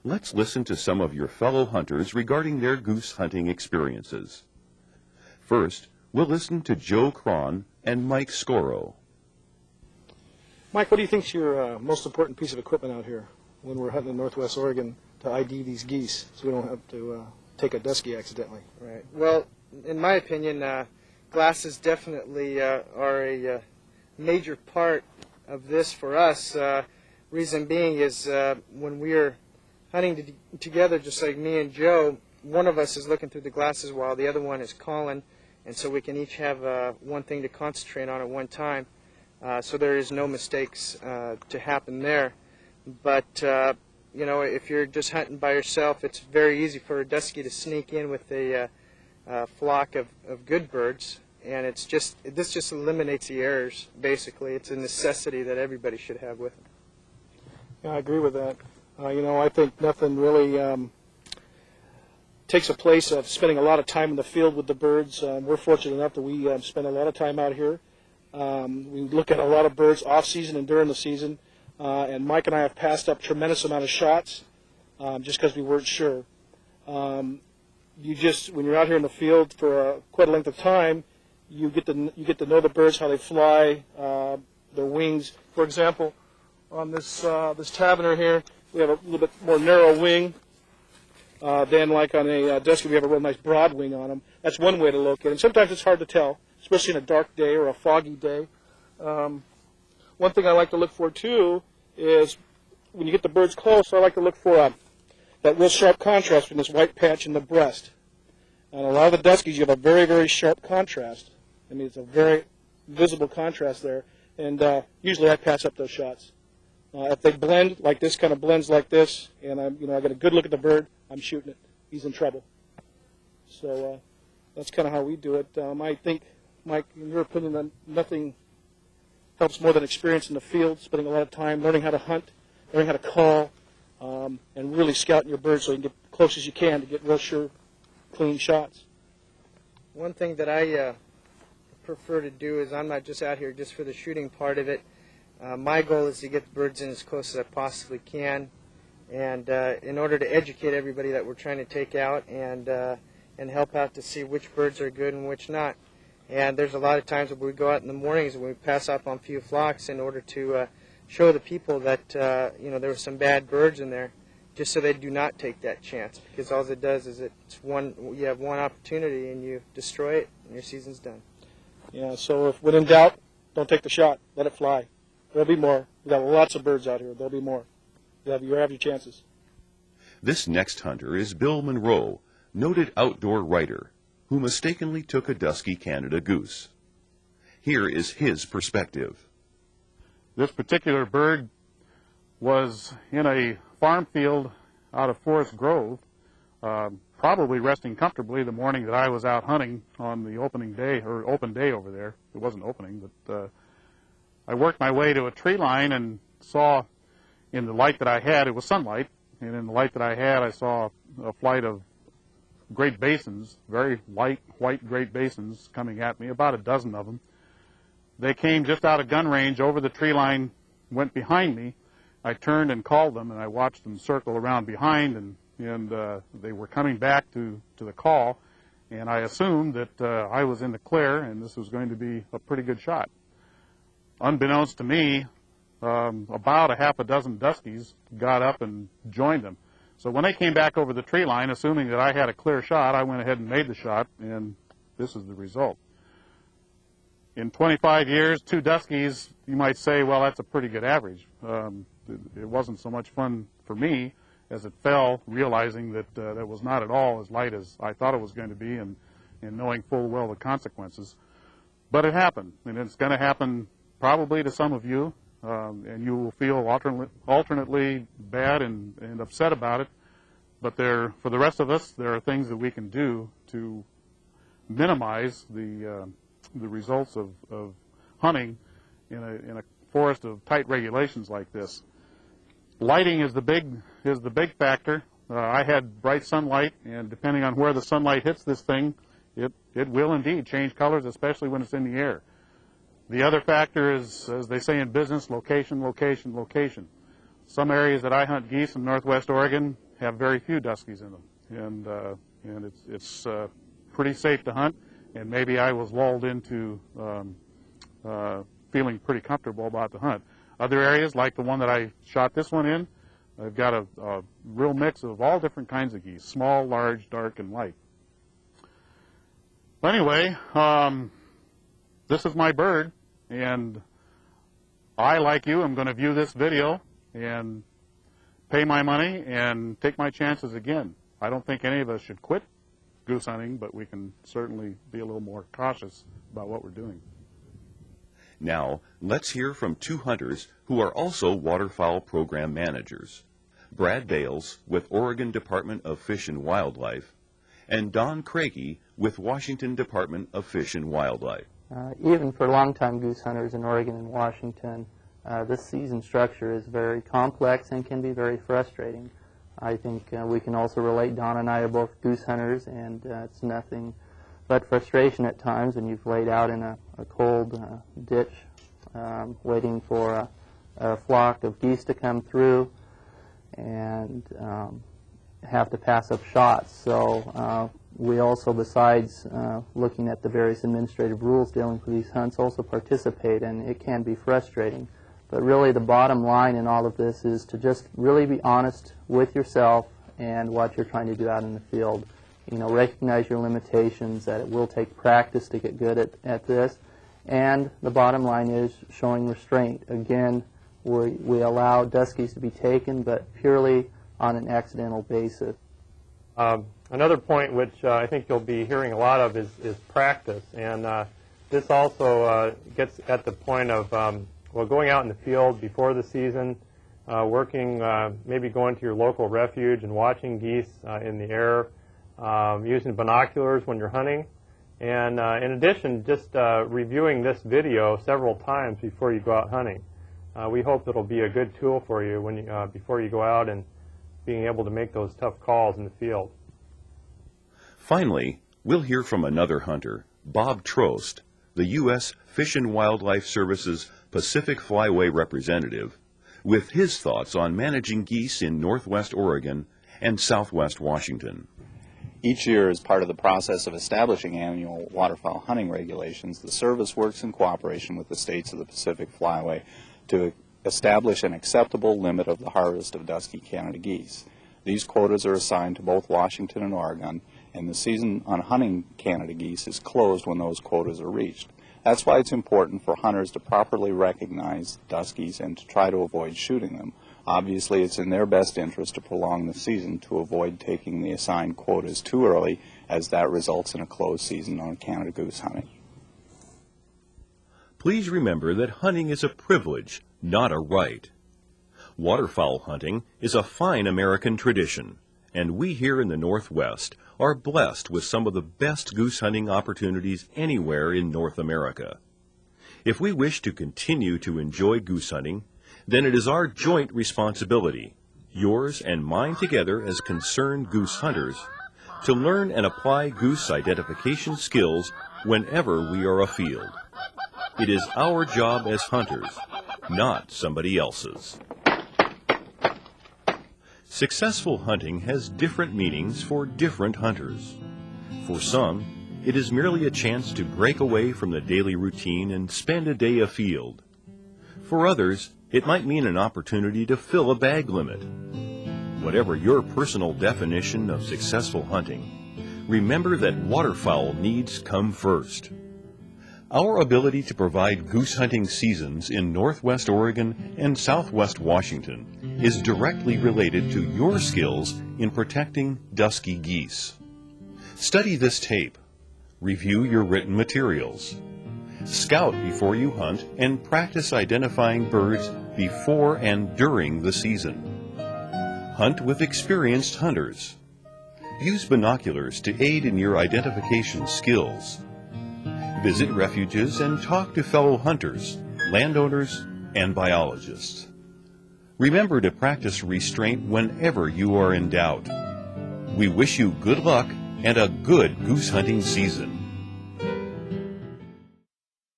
Let's listen to some of your fellow hunters regarding their goose hunting experiences. First, we'll listen to Joe Kwon and Mike Scoro. Mike, what do you think is your most important piece of equipment out here when we're hunting in Northwest Oregon to ID these geese so we don't have to take a dusky accidentally? Right. Well, in my opinion, glasses definitely are a major part of this for us. Reason being is when we're hunting together, just like me and Joe, one of us is looking through the glasses while the other one is calling, and so we can each have one thing to concentrate on at one time. So there is no mistakes to happen there. But you know, if you're just hunting by yourself, it's very easy for a dusky to sneak in with a flock of good birds, and this just eliminates the errors. Basically, it's a necessity that everybody should have with them. Yeah, I agree with that. You know, I think nothing really takes a place of spending a lot of time in the field with the birds. We're fortunate enough that we spend a lot of time out here. We look at a lot of birds off-season and during the season, and Mike and I have passed up a tremendous amount of shots just because we weren't sure. When you're out here in the field for quite a length of time, you get to know the birds, how they fly, their wings. For example, on this tavener here, we have a little bit more narrow wing than like on a dusky. We have a real nice broad wing on them. That's one way to locate them. Sometimes it's hard to tell, especially in a dark day or a foggy day. One thing I like to look for too is when you get the birds close, I like to look for that real sharp contrast between this white patch and the breast. And a lot of the duskies, you have a very, very sharp contrast. I mean, it's a very visible contrast there. And usually I pass up those shots. If they blend, like this kind of blends like this, and I get a good look at the bird, I'm shooting it. He's in trouble. So that's kind of how we do it. I think, Mike, in your opinion, that nothing helps more than experience in the field, spending a lot of time learning how to hunt, learning how to call, and really scouting your birds so you can get as close as you can to get real sure, clean shots. One thing that I prefer to do is I'm not just out here just for the shooting part of it. My goal is to get the birds in as close as I possibly can, and in order to educate everybody that we're trying to take out and help out to see which birds are good and which not. And there's a lot of times where we go out in the mornings and we pass up on a few flocks in order to show the people that there were some bad birds in there, just so they do not take that chance. Because all it does is you have one opportunity and you destroy it and your season's done. Yeah. So if when in doubt, don't take the shot. Let it fly. There'll be more. We've got lots of birds out here. There'll be more. You have your chances. This next hunter is Bill Monroe, noted outdoor writer, who mistakenly took a dusky Canada goose. Here is his perspective. This particular bird was in a farm field out of Forest Grove, probably resting comfortably the morning that I was out hunting on the opening day, or open day over there. It wasn't opening, but I worked my way to a tree line and saw in the light that I had, it was sunlight, and in the light that I had, I saw a flight of Great Basins, very light white Great Basins coming at me, about a dozen of them. They came just out of gun range over the tree line, went behind me. I turned and called them, and I watched them circle around behind, and they were coming back to the call, and I assumed that I was in the clear and this was going to be a pretty good shot. Unbeknownst to me, about a half a dozen duskies got up and joined them. So when they came back over the tree line, assuming that I had a clear shot, I went ahead and made the shot, and this is the result. In 25 years, 2 duskies, you might say, well, that's a pretty good average. It wasn't so much fun for me as it fell, realizing that that was not at all as light as I thought it was going to be, and knowing full well the consequences. But it happened, and it's going to happen probably to some of you, and you will feel alternately bad and upset about it. But for the rest of us, there are things that we can do to minimize the results of hunting in a forest of tight regulations like this. Lighting is the big factor. I had bright sunlight, and depending on where the sunlight hits this thing, it will indeed change colors, especially when it's in the air. The other factor is, as they say in business, location, location, location. Some areas that I hunt geese in Northwest Oregon have very few duskies in them, and it's pretty safe to hunt. And maybe I was lulled into feeling pretty comfortable about the hunt. Other areas, like the one that I shot this one in, I've got a real mix of all different kinds of geese: small, large, dark, and light. But anyway, this is my bird, and I, like you, am going to view this video and pay my money and take my chances again. I don't think any of us should quit goose hunting, but we can certainly be a little more cautious about what we're doing. Now, let's hear from two hunters who are also waterfowl program managers: Brad Bales with Oregon Department of Fish and Wildlife, and Don Craigie with Washington Department of Fish and Wildlife. Even for longtime goose hunters in Oregon and Washington, this season structure is very complex and can be very frustrating. I think we can also relate. Don and I are both goose hunters, and it's nothing but frustration at times when you've laid out in a cold ditch waiting for a flock of geese to come through and have to pass up shots. So we also, besides looking at the various administrative rules dealing with these hunts, also participate, and it can be frustrating. But really the bottom line in all of this is to just really be honest with yourself and what you're trying to do out in the field. You know, recognize your limitations, that it will take practice to get good at this. And the bottom line is showing restraint. Again, we allow duskies to be taken, but purely on an accidental basis. Another point which I think you'll be hearing a lot of is practice. And this also gets at the point of well, going out in the field before the season, working, maybe going to your local refuge and watching geese in the air, using binoculars when you're hunting, and in addition, just reviewing this video several times before you go out hunting. We hope it'll be a good tool for you when you, before you go out and being able to make those tough calls in the field. Finally, we'll hear from another hunter, Bob Trost, the U.S. Fish and Wildlife Service's Pacific Flyway representative, with his thoughts on managing geese in Northwest Oregon and Southwest Washington. Each year, as part of the process of establishing annual waterfowl hunting regulations, the Service works in cooperation with the states of the Pacific Flyway to establish an acceptable limit of the harvest of dusky Canada geese. These quotas are assigned to both Washington and Oregon, and the season on hunting Canada geese is closed when those quotas are reached. That's why it's important for hunters to properly recognize duskies and to try to avoid shooting them. Obviously, it's in their best interest to prolong the season to avoid taking the assigned quotas too early, as that results in a closed season on Canada goose hunting. Please remember that hunting is a privilege, not a right. Waterfowl hunting is a fine American tradition, and we here in the Northwest are blessed with some of the best goose hunting opportunities anywhere in North America. If we wish to continue to enjoy goose hunting, then it is our joint responsibility, yours and mine together as concerned goose hunters, to learn and apply goose identification skills whenever we are afield. It is our job as hunters, not somebody else's. Successful hunting has different meanings for different hunters. For some, it is merely a chance to break away from the daily routine and spend a day afield. For others, it might mean an opportunity to fill a bag limit. Whatever your personal definition of successful hunting, remember that waterfowl needs come first. Our ability to provide goose hunting seasons in Northwest Oregon and Southwest Washington is directly related to your skills in protecting dusky geese. Study this tape. Review your written materials. Scout before you hunt and practice identifying birds before and during the season. Hunt with experienced hunters. Use binoculars to aid in your identification skills. Visit refuges and talk to fellow hunters, landowners, and biologists. Remember to practice restraint whenever you are in doubt. We wish you good luck and a good goose hunting season.